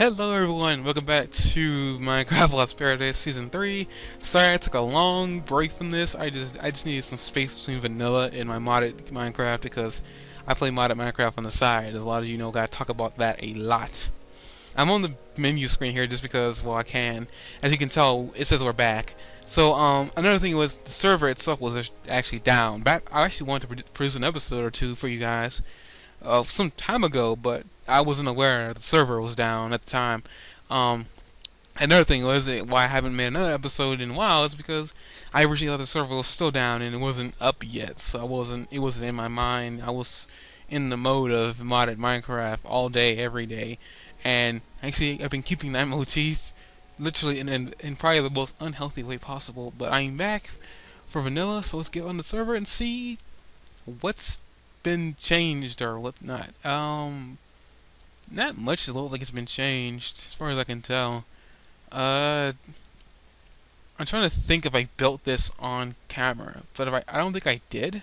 Hello everyone, welcome back to Minecraft Lost Paradise Season 3. Sorry I took a long break from this. I just needed some space between vanilla and my modded Minecraft because I play modded Minecraft on the side. As a lot of you know, gotta talk about that a lot. I'm on the menu screen here just because, well, I can. As you can tell, it says we're back. So, another thing was the server itself was actually down. I actually wanted to produce an episode or two for you guys some time ago, but I wasn't aware the server was down at the time. Um, Another thing was why I haven't made another episode in a while is because I originally thought the server was still down and it wasn't up yet, so it wasn't in my mind. I was in the mode of modded Minecraft all day, every day, and actually I've been keeping that motif literally in probably the most unhealthy way possible. But I'm back for vanilla, so let's get on the server and see what's been changed or whatnot. Not much looks like it's been changed, as far as I can tell. I'm trying to think if I built this on camera, but if I don't think I did,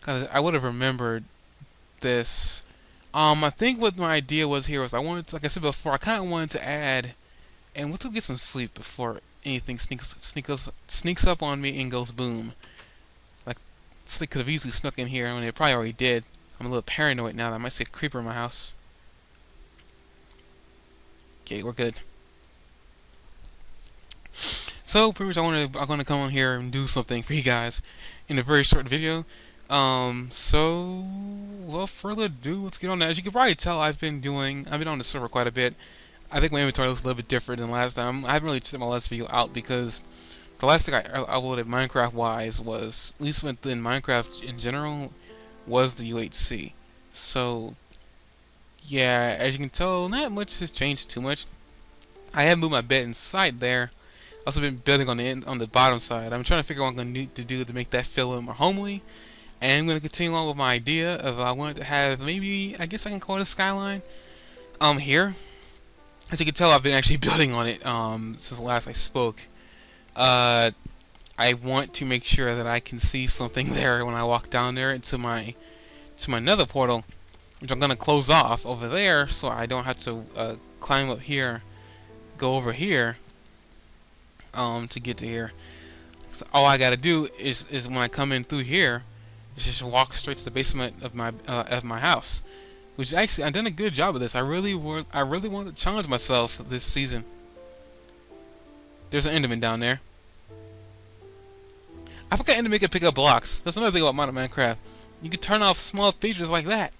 cause I would have remembered this. I think what my idea was here was I wanted to, like I said before, I kind of wanted to add, and we'll get some sleep before anything sneaks up on me and goes boom. Like, they could have easily snuck in here, and they probably already did. I'm a little paranoid now that I might see a creeper in my house. Okay, we're good. So pretty much I'm gonna come on here and do something for you guys in a very short video. So without further ado, let's get on that. As you can probably tell, I've been on the server quite a bit. I think my inventory looks a little bit different than last time. I haven't really checked my last video out because the last thing I uploaded Minecraft wise was, at least within Minecraft in general, was the U8C. So yeah, as you can tell, not much has changed too much. I have moved my bed inside there. Also been building on the bottom side. I'm trying to figure out what I'm going to need to do to make that feel a little more homely. And I'm going to continue on with my idea of I wanted to have maybe, I guess I can call it a skyline. Here. As you can tell, I've been actually building on it since last I spoke. I want to make sure that I can see something there when I walk down there to my nether portal, which I'm gonna close off over there, so I don't have to climb up here, go over here, to get to here. So all I gotta do is when I come in through here, is just walk straight to the basement of my house. Which actually I've done a good job of this. I really want to challenge myself this season. There's an Enderman down there. I forgot Enderman can pick up blocks. That's another thing about modern Minecraft. You can turn off small features like that.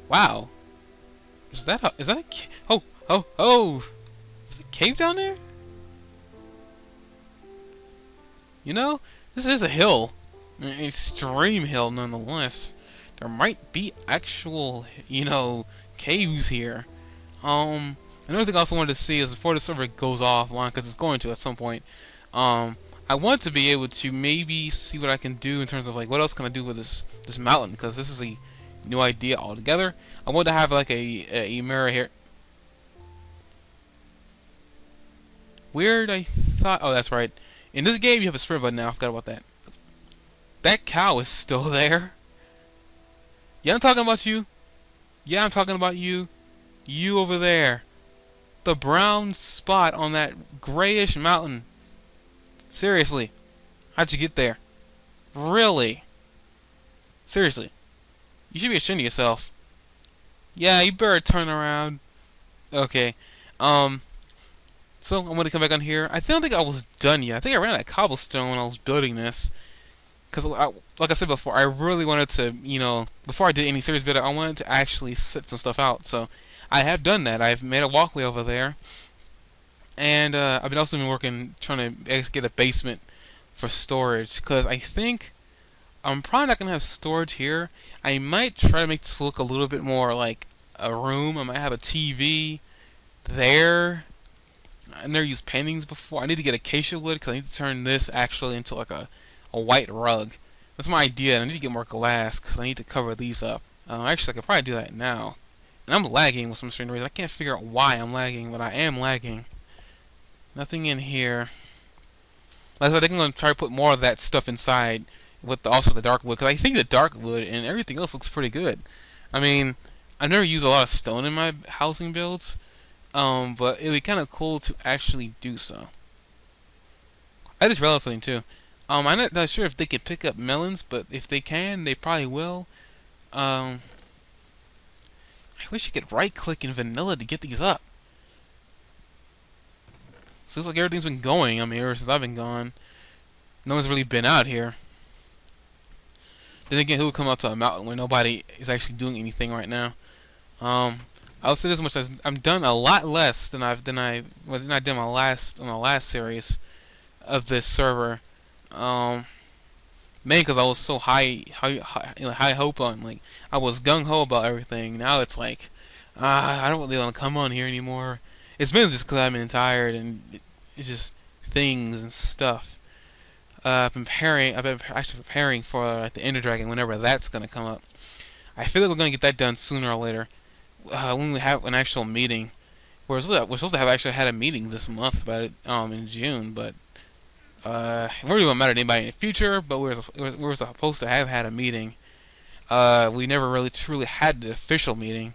Wow. Is that a oh. Is that a cave down there? You know, this is a hill. An extreme hill nonetheless. There might be actual, caves here. Another thing I also wanted to see is before the server goes offline, because it's going to at some point, I want to be able to maybe see what I can do in terms of like what else can I do with this mountain, because this is a new idea altogether. I want to have like a mirror here. Weird, I thought. Oh, that's right. In this game, you have a sprint button now. I forgot about that. That cow is still there. Yeah, I'm talking about you. Yeah, I'm talking about you. You over there. The brown spot on that grayish mountain. Seriously. How'd you get there? Really? Seriously. You should be ashamed of yourself. Yeah, you better turn around. Okay. So I'm gonna come back on here. I don't think I was done yet. I think I ran out of cobblestone when I was building this. Because, like I said before, I really wanted to, before I did any serious video, I wanted to actually set some stuff out. So I have done that. I've made a walkway over there. And I've also been working, trying to get a basement for storage. Because I think I'm probably not going to have storage here. I might try to make this look a little bit more like a room. I might have a TV there. I never used paintings before. I need to get acacia wood because I need to turn this actually into like a white rug. That's my idea, and I need to get more glass because I need to cover these up. Actually, I could probably do that now. And I'm lagging with some strange reason. I can't figure out why I'm lagging, but I am lagging. Nothing in here. Like I said, I think I'm going to try to put more of that stuff inside with also the dark wood, because I think the dark wood and everything else looks pretty good. I mean, I've never used a lot of stone in my housing builds, But it'd be kind of cool to actually do so. I just realized something too. I'm not sure if they can pick up melons, but if they can, they probably will. Um, I wish you could right-click in vanilla to get these up. So looks like everything's been going. I mean, ever since I've been gone, no one's really been out here. Then again, who would come out to a mountain where nobody is actually doing anything right now? Um, I'll say this much: as I've done a lot less than I did on my last series of this server. Um, Mainly because I was so high hope on, like, I was gung ho about everything. Now it's like, I don't really want to come on here anymore. It's mainly just because I've been tired and it's just things and stuff. I've been actually preparing for like the Ender Dragon whenever that's gonna come up. I feel like we're gonna get that done sooner or later. When we have an actual meeting. We're supposed to have actually had a meeting this month about it in June, but it really won't matter to anybody in the future. But we were supposed to have had a meeting. We never really truly had the official meeting.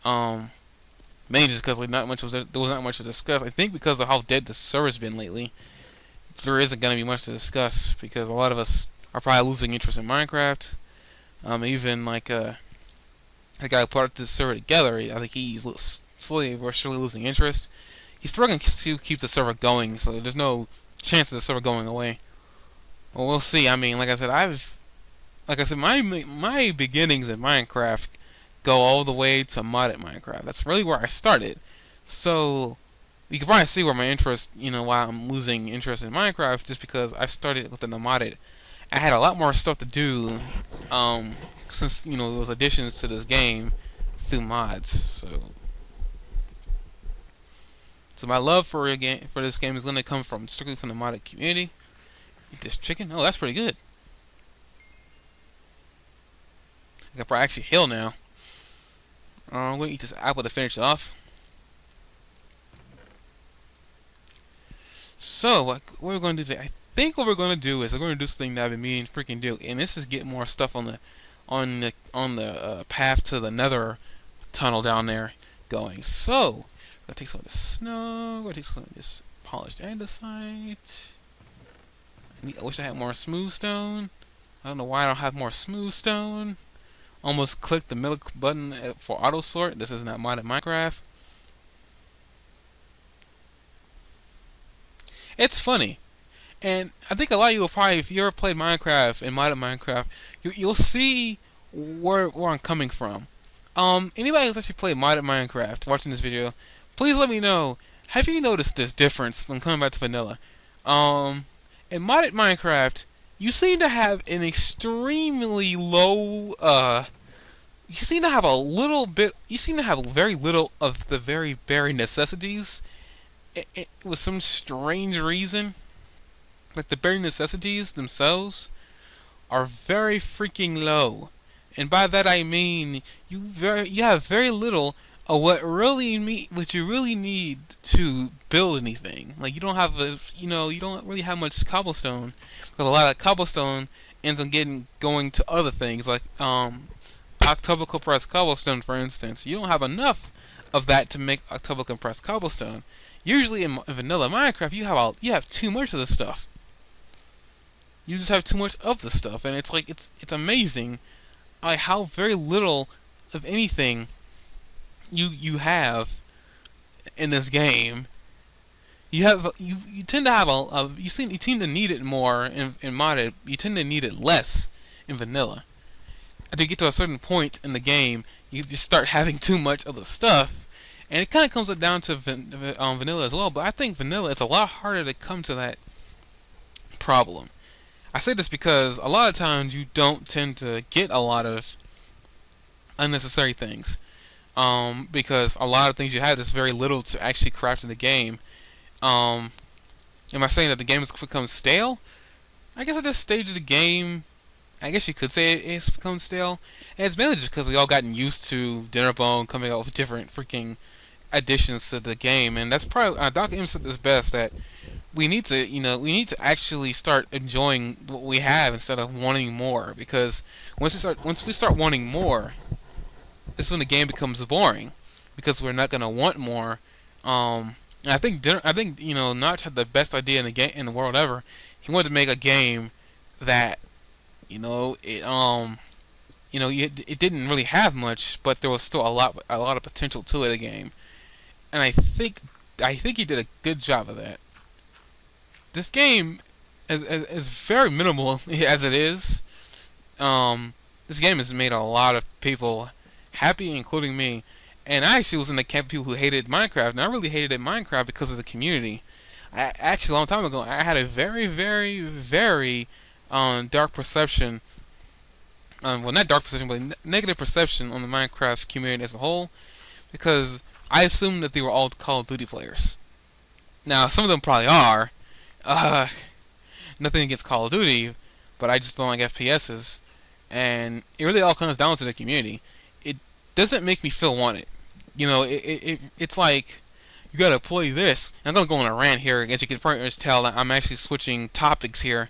Mainly just because there was not much to discuss. I think because of how dead the server's been lately, there isn't going to be much to discuss because a lot of us are probably losing interest in Minecraft. Even like the guy who put this server together, I think he's slowly but surely losing interest. He's struggling to keep the server going, so there's no chance of the server going away. Well, we'll see. I mean, like I said, my beginnings in Minecraft go all the way to modded Minecraft. That's really where I started. So you can probably see where my interest, why I'm losing interest in Minecraft, just because I've started with the modded. I had a lot more stuff to do, since there was additions to this game through mods. So my love for this game is gonna come strictly from the modded community. Eat this chicken. Oh, that's pretty good. I can probably actually heal now. I'm gonna eat this apple to finish it off. So what we're going to do today? I think what we're going to do is we're going to do something that I've been meaning to freaking do, and this is get more stuff on the path to the Nether tunnel down there going. So we're gonna take some of the snow. We're gonna take some of this polished andesite. I wish I had more smooth stone. I don't know why I don't have more smooth stone. Almost clicked the middle button for auto sort. This is not modded Minecraft. It's funny, and I think a lot of you will probably, if you ever played Minecraft and modded Minecraft, you'll see where I'm coming from. Anybody who's actually played modded Minecraft, watching this video, please let me know. Have you noticed this difference when coming back to vanilla? In modded Minecraft, you seem to have an extremely low, you seem to have very little of the very bare necessities. With some strange reason, like the bare necessities themselves are very freaking low, and by that I mean you have very little of what you really need to build anything. Like you don't really have much cobblestone, because a lot of cobblestone ends up going to other things like octuple compressed cobblestone, for instance. You don't have enough of that to make octuple compressed cobblestone. Usually in vanilla Minecraft, you have too much of the stuff. You just have too much of the stuff, and it's amazing, how very little of anything you have in this game. You tend to have you tend to need it more in modded. You tend to need it less in vanilla. Until you get to a certain point in the game, you just start having too much of the stuff. And it kind of comes down to vanilla as well, but I think vanilla, it's a lot harder to come to that problem. I say this because a lot of times you don't tend to get a lot of unnecessary things, because a lot of things you have is very little to actually craft in the game. Am I saying that the game has become stale? I guess at this stage of the game, I guess you could say it's become stale. And it's mainly just because we all gotten used to Dinnerbone coming out with different freaking additions to the game, and that's probably Dr. M said this best, that we need to actually start enjoying what we have instead of wanting more, because once we start wanting more, this is when the game becomes boring, because we're not gonna want more And I think Notch had the best idea in the game in the world ever. He wanted to make a game that you know it it didn't really have much, but there was still a lot of potential to it. A game, and I think he did a good job of that. This game is very minimal as it is. This game has made a lot of people happy, including me. And I actually was in the camp of people who hated Minecraft, and I really hated Minecraft because of the community. Actually, a long time ago, I had a very, very, very dark perception. Well, not dark perception, but negative perception on the Minecraft community as a whole, because I assumed that they were all Call of Duty players. Now, some of them probably are. Uh, Nothing against Call of Duty, but I just don't like FPSs. And it really all comes down to the community. It doesn't make me feel wanted. It's like you gotta play this. I'm gonna go on a rant here, as you can pretty much tell. I'm actually switching topics here.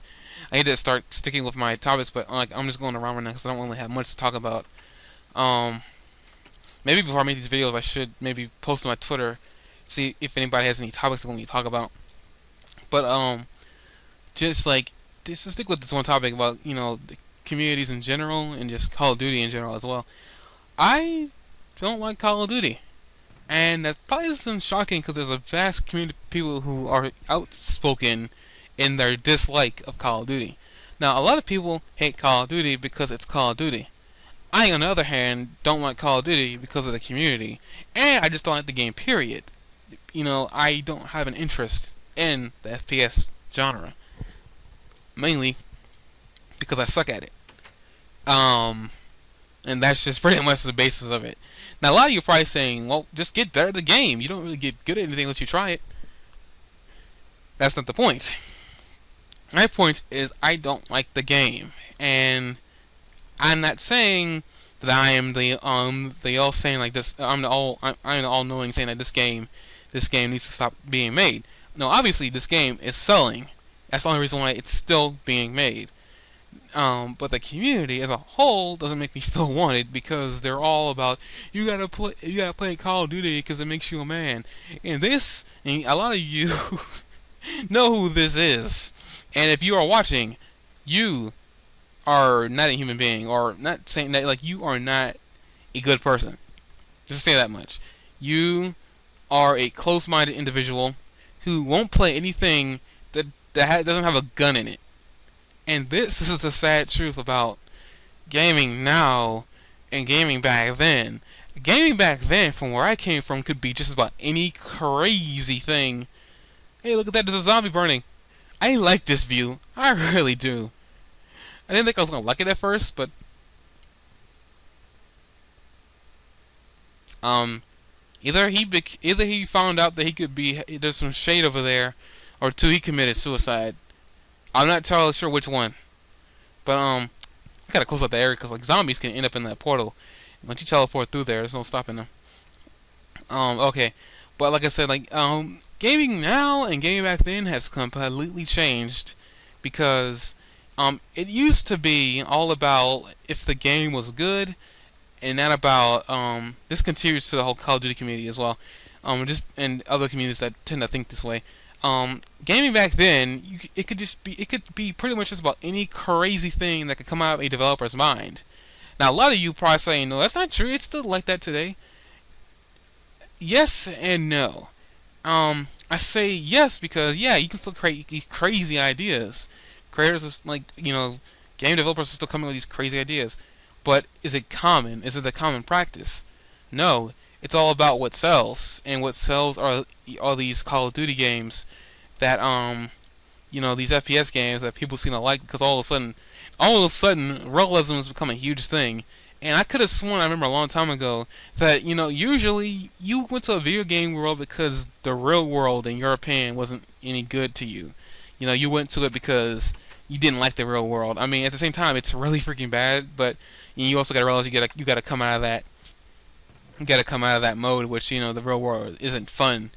I need to start sticking with my topics, but I'm just going around right now because I don't really have much to talk about. Um, Maybe before I make these videos, I should maybe post on my Twitter, see if anybody has any topics they want me to talk about. But just like just to stick with this one topic about the communities in general and just Call of Duty in general as well. I don't like Call of Duty. And that probably isn't shocking because there's a vast community of people who are outspoken in their dislike of Call of Duty. Now, a lot of people hate Call of Duty because it's Call of Duty. I, on the other hand, don't like Call of Duty because of the community. And I just don't like the game, period. I don't have an interest in the FPS genre. Mainly because I suck at it. And that's just pretty much the basis of it. Now, a lot of you are probably saying, well, just get better at the game. You don't really get good at anything unless you try it. That's not the point. My point is, I don't like the game. And I'm not saying that I am the all saying like this. I'm the all knowing saying that this game needs to stop being made. No, obviously this game is selling. That's the only reason why it's still being made. But the community as a whole doesn't make me feel wanted because they're all about you gotta play Call of Duty because it makes you a man. And a lot of you know who this is. And if you are watching, you are not a human being, or not saying that like you are not a good person. Just say that much. You are a close-minded individual who won't play anything that doesn't have a gun in it. And this is the sad truth about gaming now and gaming back then. Gaming back then, from where I came from, could be just about any crazy thing. Hey, look at that, there's a zombie burning. I like this view. I really do. I didn't think I was going to like it at first, but either he found out that he could be, there's some shade over there, or two, he committed suicide. I'm not entirely sure which one. But, gotta close out the area because, like, zombies can end up in that portal. Once you teleport through there, there's no stopping them. Okay. But, like I said, like, gaming now and gaming back then has completely changed because, it used to be all about if the game was good and not about, this continues to the whole Call of Duty community as well. And other communities that tend to think this way. Gaming back then, it could be pretty much just about any crazy thing that could come out of a developer's mind. Now, a lot of you probably saying, no, that's not true. It's still like that today. Yes and no. I say yes because, yeah, you can still create crazy ideas. Creators are game developers are still coming with these crazy ideas. But is it common? Is it a common practice? No. It's all about what sells, and what sells are all these Call of Duty games that these FPS games that people seem to like because all of a sudden realism has become a huge thing. And I could have sworn, I remember a long time ago, that usually you went to a video game world because the real world, in your opinion, wasn't any good to you. You went to it because you didn't like the real world. I mean, at the same time, it's really freaking bad, but you also gotta realize you gotta come out of that. You gotta come out of that mode, which the real world isn't fun,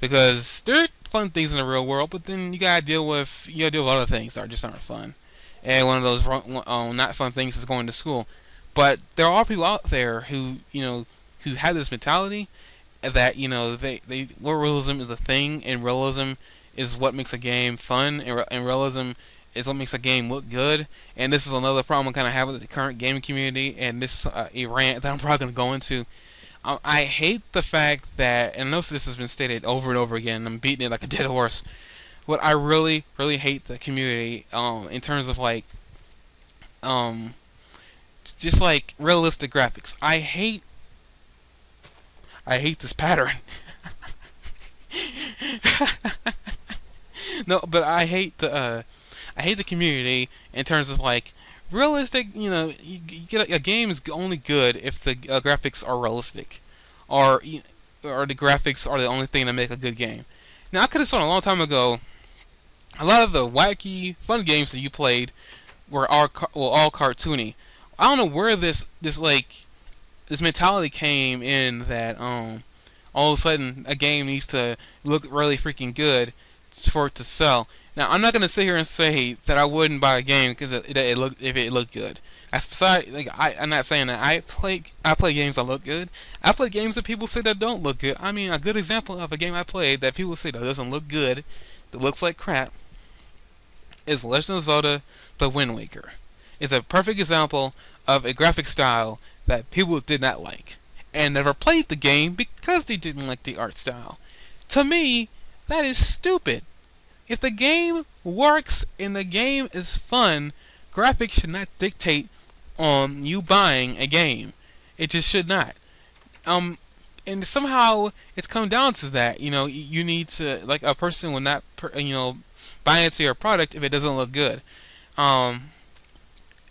because there are fun things in the real world, but then you gotta deal with other things that just aren't fun. And one of those not fun things is going to school. But there are people out there who have this mentality, that they where realism is a thing, and realism is what makes a game fun, and realism is what makes a game look good. And this is another problem I kind of have with the current gaming community, and this is a rant that I'm probably going to go into. I hate the fact that, and I know this has been stated over and over again, I'm beating it like a dead horse, but I really, really hate the community in terms of like um, just like realistic graphics. I hate this pattern. No, but I hate the community in terms of like realistic. You get a game is only good if the graphics are realistic, or or the graphics are the only thing that make a good game. Now I could have saw a long time ago. A lot of the wacky, fun games that you played were all cartoony. I don't know where this mentality came in that all of a sudden a game needs to look really freaking good for it to sell. Now I'm not gonna sit here and say that I wouldn't buy a game because it looked if it looked good. That's beside like I'm not saying that I play games that look good. I play games that people say that don't look good. I mean a good example of a game I played that people say that doesn't look good, that looks like crap, is Legend of Zelda: The Wind Waker. It's a perfect example of a graphic style that people did not like and never played the game because they didn't like the art style. To me, that is stupid. If the game works and the game is fun, graphics should not dictate on you buying a game. It just should not. And somehow it's come down to that. You need to like a person will not buy into your product if it doesn't look good. Um,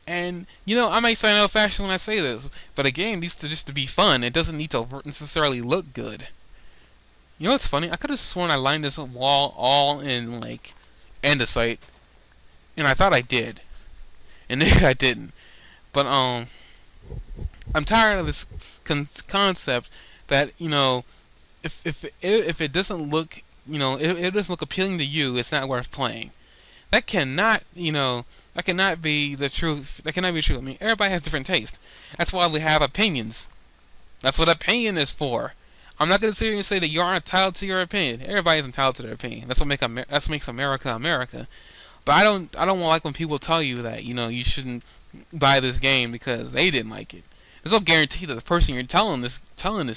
and I might sound old-fashioned when I say this, but a game needs to just to be fun. It doesn't need to necessarily look good. You know what's funny? I could have sworn I lined this wall all in like andesite, and I thought I did, and maybe I didn't. But I'm tired of this concept that if it doesn't look if it doesn't look appealing to you, it's not worth playing. That cannot that cannot be the truth. That cannot be true. I mean, everybody has different taste. That's why we have opinions. That's what opinion is for. I'm not going to sit here and say that you aren't entitled to your opinion. Everybody's entitled to their opinion. That's what makes America America. But I don't like when people tell you that you shouldn't buy this game because they didn't like it. There's no guarantee that the person you're telling this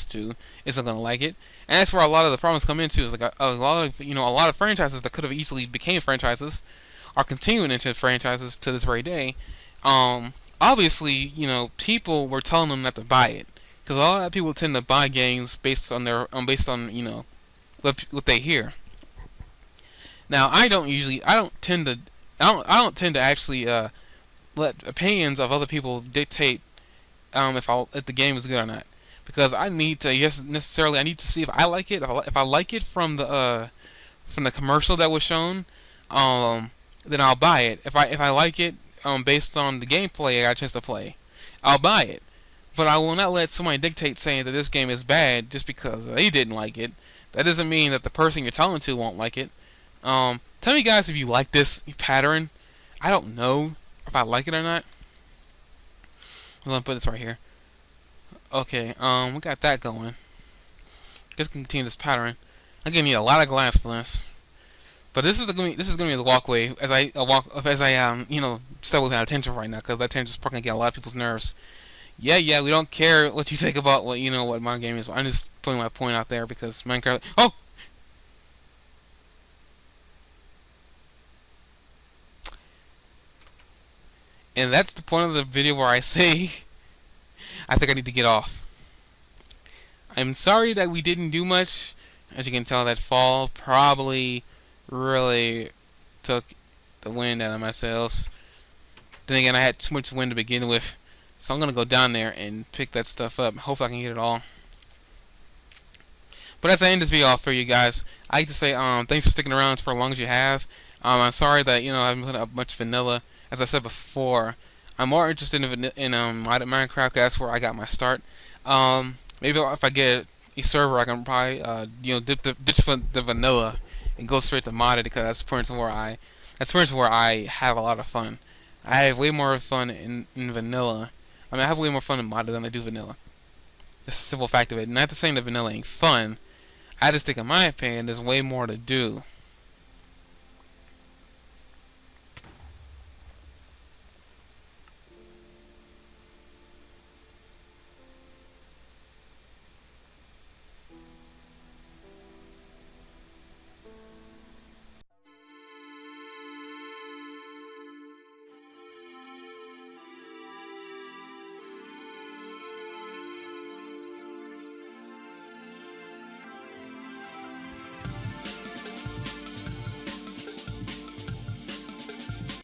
to isn't going to like it. And that's where a lot of the problems come into. Is like a lot of a lot of franchises that could have easily became franchises are continuing into franchises to this very day. Obviously, people were telling them not to buy it because a lot of people tend to buy games based on what they hear. Now, I don't tend to actually let opinions of other people dictate if the game is good or not, because I need to I need to see if I like it. If I like it from the commercial that was shown, then I'll buy it. If I like it based on the gameplay I got a chance to play, I'll buy it. But I will not let somebody dictate saying that this game is bad just because they didn't like it. That doesn't mean that the person you're telling to won't like it. Tell me guys if you like this pattern. I don't know if I like it or not. I'm gonna put this right here. Okay, we got that going. Let's continue this pattern. I'm gonna need a lot of glass for this. But this is gonna be the walkway as I stay with my attention right now, because that attention is probably gonna get a lot of people's nerves. Yeah, we don't care what you think about what modern gaming is. I'm just putting my point out there because Minecraft. Oh. And that's the point of the video where I say I think I need to get off. I'm sorry that we didn't do much. As you can tell, that fall probably really took the wind out of my sails. Then again, I had too much wind to begin with. So I'm going to go down there and pick that stuff up. Hopefully I can get it all. But as I end this video off for you guys, I like to say thanks for sticking around for as long as you have. I'm sorry that I haven't put up much vanilla. As I said before, I'm more interested in Minecraft. That's where I got my start. Maybe if I get a server, I can probably ditch the vanilla and go straight to modded, because that's pretty much where I have a lot of fun. I have way more fun in vanilla. I mean, I have way more fun in modded than I do vanilla. That's the simple fact of it. Not to say that vanilla ain't fun. I just think, in my opinion, there's way more to do.